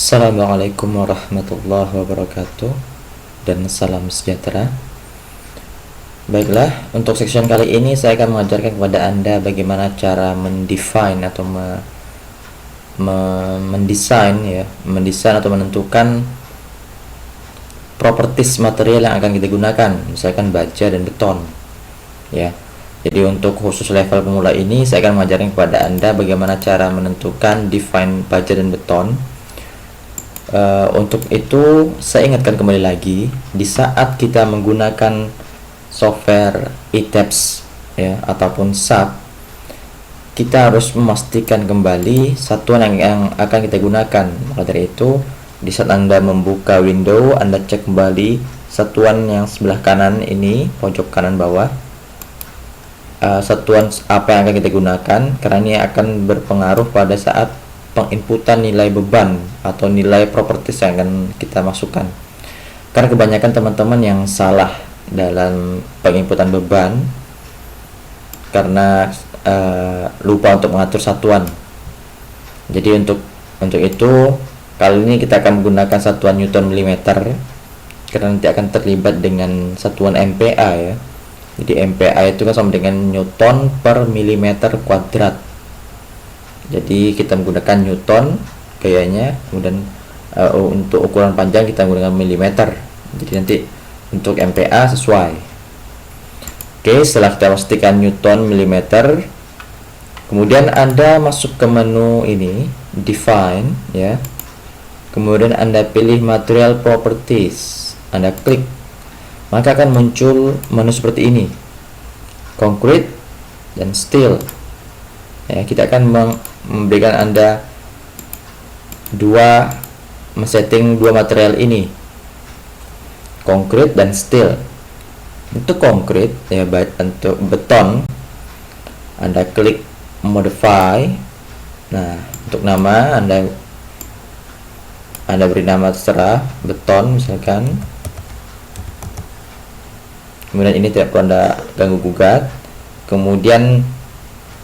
Assalamualaikum warahmatullahi wabarakatuh dan salam sejahtera. Baiklah, untuk section kali ini saya akan mengajarkan kepada Anda bagaimana cara mendefine atau mendesain atau menentukan properties material yang akan kita gunakan, misalkan baja dan beton ya. Jadi untuk khusus level pemula ini saya akan mengajarkan kepada Anda bagaimana cara menentukan define baja dan beton. Untuk itu saya ingatkan kembali lagi, di saat kita menggunakan software ETABS ya ataupun SAP, kita harus memastikan kembali satuan yang akan kita gunakan. Maka dari itu, di saat Anda membuka window, Anda cek kembali satuan yang sebelah kanan ini, pojok kanan bawah, satuan apa yang akan kita gunakan, karena ini akan berpengaruh pada saat penginputan nilai beban atau nilai properties yang akan kita masukkan. Karena kebanyakan teman-teman yang salah dalam penginputan beban karena lupa untuk mengatur satuan. Jadi untuk itu kali ini kita akan menggunakan satuan Newton milimeter, karena nanti akan terlibat dengan satuan MPa ya. Jadi MPa itu kan sama dengan Newton per milimeter kuadrat. Jadi kita menggunakan Newton gayanya, kemudian untuk ukuran panjang kita menggunakan milimeter. Jadi nanti untuk MPa sesuai. Oke, setelah kita pastikan Newton milimeter, kemudian Anda masuk ke menu ini, define ya. Kemudian Anda pilih material properties, Anda klik, maka akan muncul menu seperti ini, concrete dan steel ya. Kita akan memberikan Anda men-setting dua material ini, concrete dan steel. Untuk concrete ya, untuk beton Anda klik modify. Nah, untuk nama Anda beri nama terserah, beton misalkan. Kemudian ini tidak perlu Anda ganggu gugat. Kemudian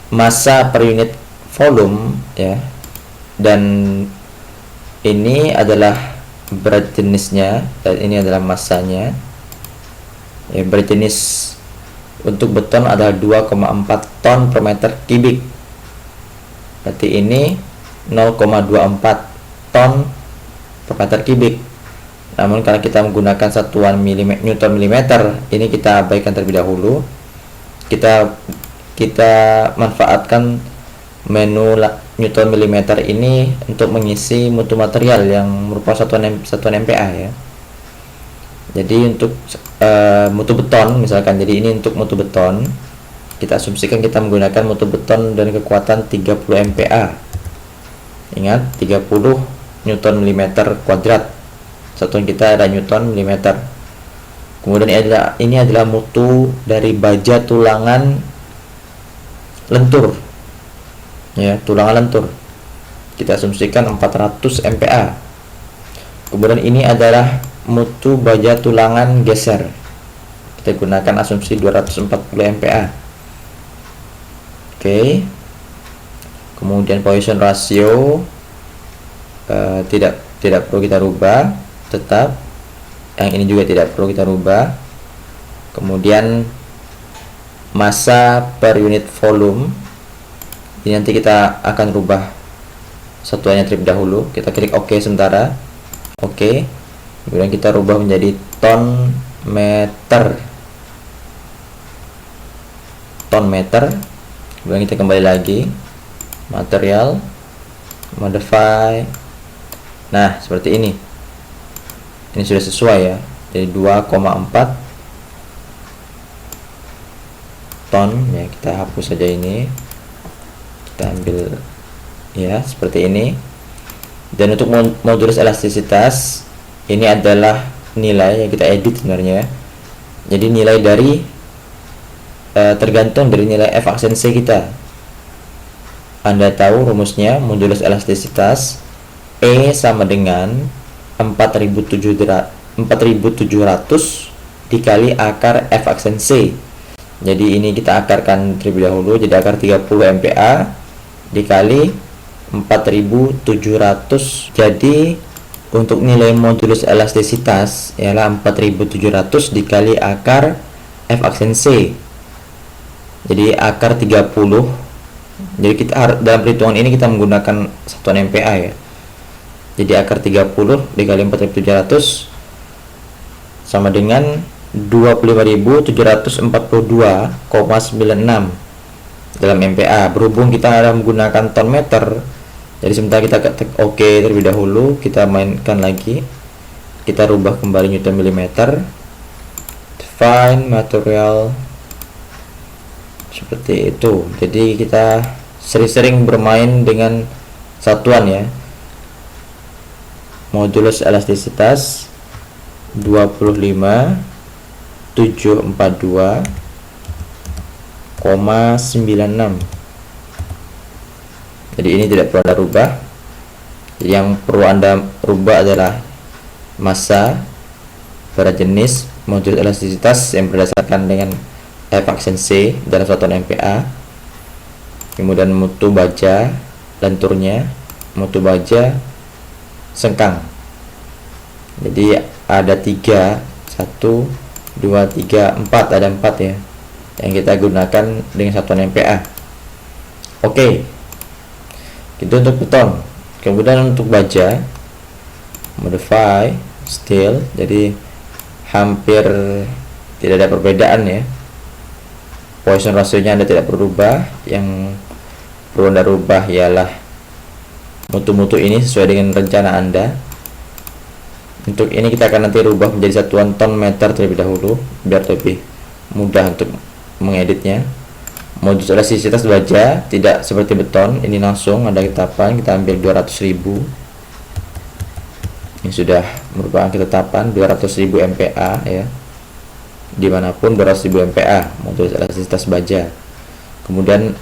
massa per unit volume ya, dan ini adalah berat jenisnya dan ini adalah massanya ya. Berat jenis untuk beton adalah 2,4 ton per meter kubik, berarti ini 0,24 ton per meter kubik. Namun karena kita menggunakan satuan Newton milimeter, ini kita abaikan terlebih dahulu. Kita manfaatkan menu Newton milimeter ini untuk mengisi mutu material yang merupakan satuan MPa ya. Jadi untuk mutu beton misalkan, jadi ini untuk mutu beton, kita asumsikan kita menggunakan mutu beton dan kekuatan 30 MPa. Ingat, 30 Newton milimeter kuadrat, satuan kita ada Newton milimeter. Kemudian ini adalah mutu dari baja tulangan lentur ya, tulangan lentur, kita asumsikan 400 MPa. Kemudian ini adalah mutu baja tulangan geser, kita gunakan asumsi 240 MPa. Oke. Kemudian Poisson ratio tidak perlu kita rubah, tetap. Yang ini juga tidak perlu kita rubah. Kemudian massa per unit volume, ini nanti kita akan rubah satuannya terlebih dahulu. Kita klik OK sementara, OK. Kemudian kita rubah menjadi ton meter. Kemudian kita kembali lagi, material, modify. Nah, seperti ini. Ini sudah sesuai ya. Jadi 2,4 ton ya. Kita hapus saja ini, kita ambil ya seperti ini. Dan untuk modulus elastisitas, ini adalah nilai yang kita edit sebenarnya. Jadi nilai dari tergantung dari nilai F aksen C kita. Anda tahu rumusnya, modulus elastisitas E sama dengan 4700 dikali akar F aksen C. Jadi ini kita akarkan terlebih dahulu, jadi akar 30 MPa dikali 4700, jadi untuk nilai modulus elastisitas ialah 4700 dikali akar F aksen C. Jadi akar 30. Jadi kita dalam perhitungan ini kita menggunakan satuan MPa ya. Jadi akar 30 dikali 4700 sama dengan 25.742,96 dalam MPa. Berhubung kita ada menggunakan ton meter, jadi sementara kita ketik OK terlebih dahulu, kita mainkan lagi, kita rubah kembali Newton millimeter, define material seperti itu. Jadi kita sering-sering bermain dengan satuan ya. Modulus elastisitas 25.742,96. Jadi ini tidak perlu Anda rubah. Yang perlu Anda rubah adalah massa pada jenis modulus elastisitas yang berdasarkan dengan F aksen C dalam satuan MPa. Kemudian mutu baja lenturnya, mutu baja sengkang. Jadi ada 3, 1, 2, 3, 4, ada 4 ya yang kita gunakan dengan satuan MPa. Oke, itu untuk beton. Kemudian untuk baja, modify steel, jadi hampir tidak ada perbedaan ya. Poisson rasionya Anda tidak berubah. Yang perlu Anda rubah ialah mutu-mutu ini sesuai dengan rencana Anda. Untuk ini kita akan nanti rubah menjadi satuan ton meter terlebih dahulu biar lebih mudah untuk mengeditnya. Modulus elastisitas baja tidak seperti beton, ini langsung ada ketetapan, kita ambil 200.000. Ini sudah merupakan ketetapan 200.000 MPa ya. Dimanapun 200.000 MPa modulus elastisitas baja. Kemudian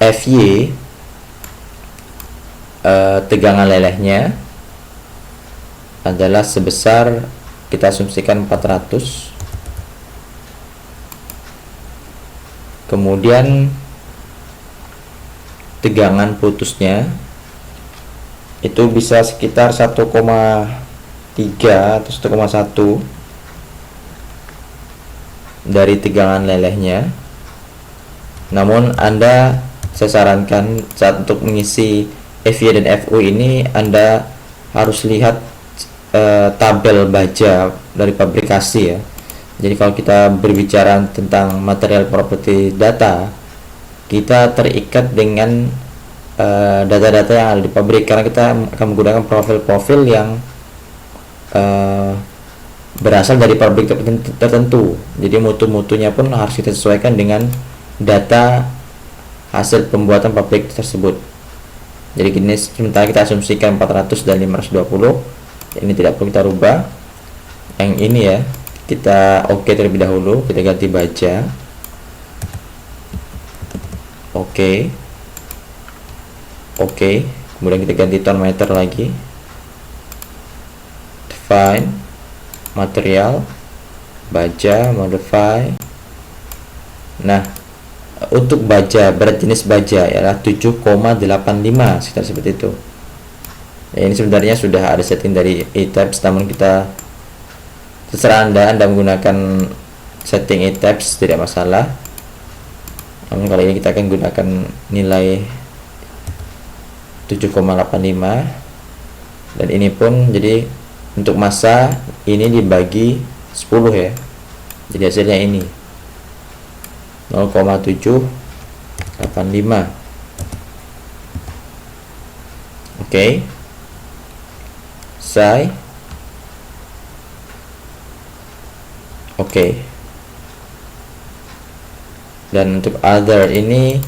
FY tegangan lelehnya adalah sebesar, kita asumsikan 400. Kemudian tegangan putusnya itu bisa sekitar 1,3 atau 1,1 dari tegangan lelehnya. Namun Anda, saya sarankan saat untuk mengisi FY dan FU ini Anda harus lihat tabel baja dari pabrikasi ya. Jadi kalau kita berbicara tentang material property data, kita terikat dengan data-data yang ada di pabrik, karena kita akan menggunakan profil-profil yang berasal dari pabrik tertentu. Jadi mutu-mutunya pun harus kita sesuaikan dengan data hasil pembuatan pabrik tersebut. Jadi gini, sementara kita asumsikan 400 dan 520, ini tidak perlu kita rubah. Yang ini ya, kita oke terlebih dahulu, kita ganti baja. Oke, kemudian kita ganti ton meter lagi. Define material baja, modify. Nah, untuk baja, berat jenis baja ialah 7,85, sekitar seperti itu ya. Ini sebenarnya sudah ada setting dari E-Tabs, namun kita terserah Anda menggunakan setting E-Tabs tidak masalah. Namun kali ini kita akan gunakan nilai 7,85, dan ini pun jadi untuk massa ini dibagi 10 ya. Jadi hasilnya ini 0,785. Oke. Say. Oke. Dan untuk other ini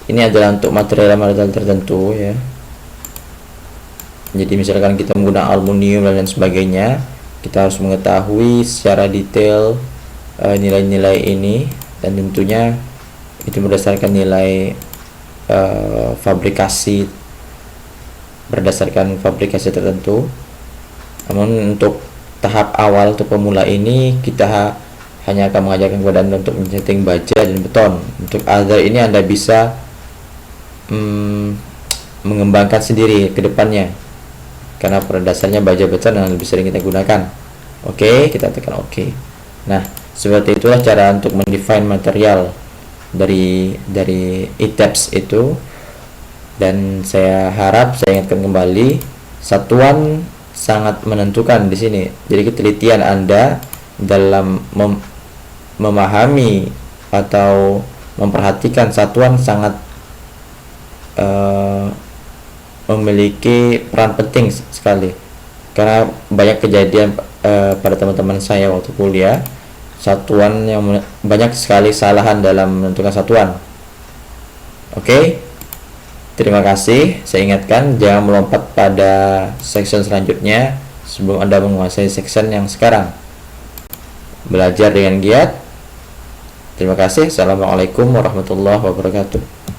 adalah untuk material tertentu ya. Jadi misalkan kita menggunakan aluminium dan lain sebagainya, kita harus mengetahui secara detail nilai-nilai ini, dan tentunya itu berdasarkan nilai berdasarkan fabrikasi tertentu. Namun untuk tahap awal, untuk pemula ini, kita hanya akan mengajarkan kepada Anda untuk men-setting baja dan beton. Untuk other ini Anda bisa mengembangkan sendiri ke depannya. karena pada dasarnya baja besar yang lebih sering kita gunakan. Oke, kita tekan oke. Nah, seperti itulah cara untuk mendefine material dari e-tabs itu. Dan saya harap saya ingatkan kembali, satuan sangat menentukan di sini. Jadi ketelitian Anda dalam memahami atau memperhatikan satuan sangat memiliki peran penting sekali, karena banyak kejadian pada teman-teman saya waktu kuliah, satuan yang banyak sekali kesalahan dalam menentukan satuan. Oke, terima kasih. Saya ingatkan, jangan melompat pada section selanjutnya sebelum Anda menguasai section yang sekarang. Belajar dengan giat. Terima kasih. Assalamualaikum warahmatullahi wabarakatuh.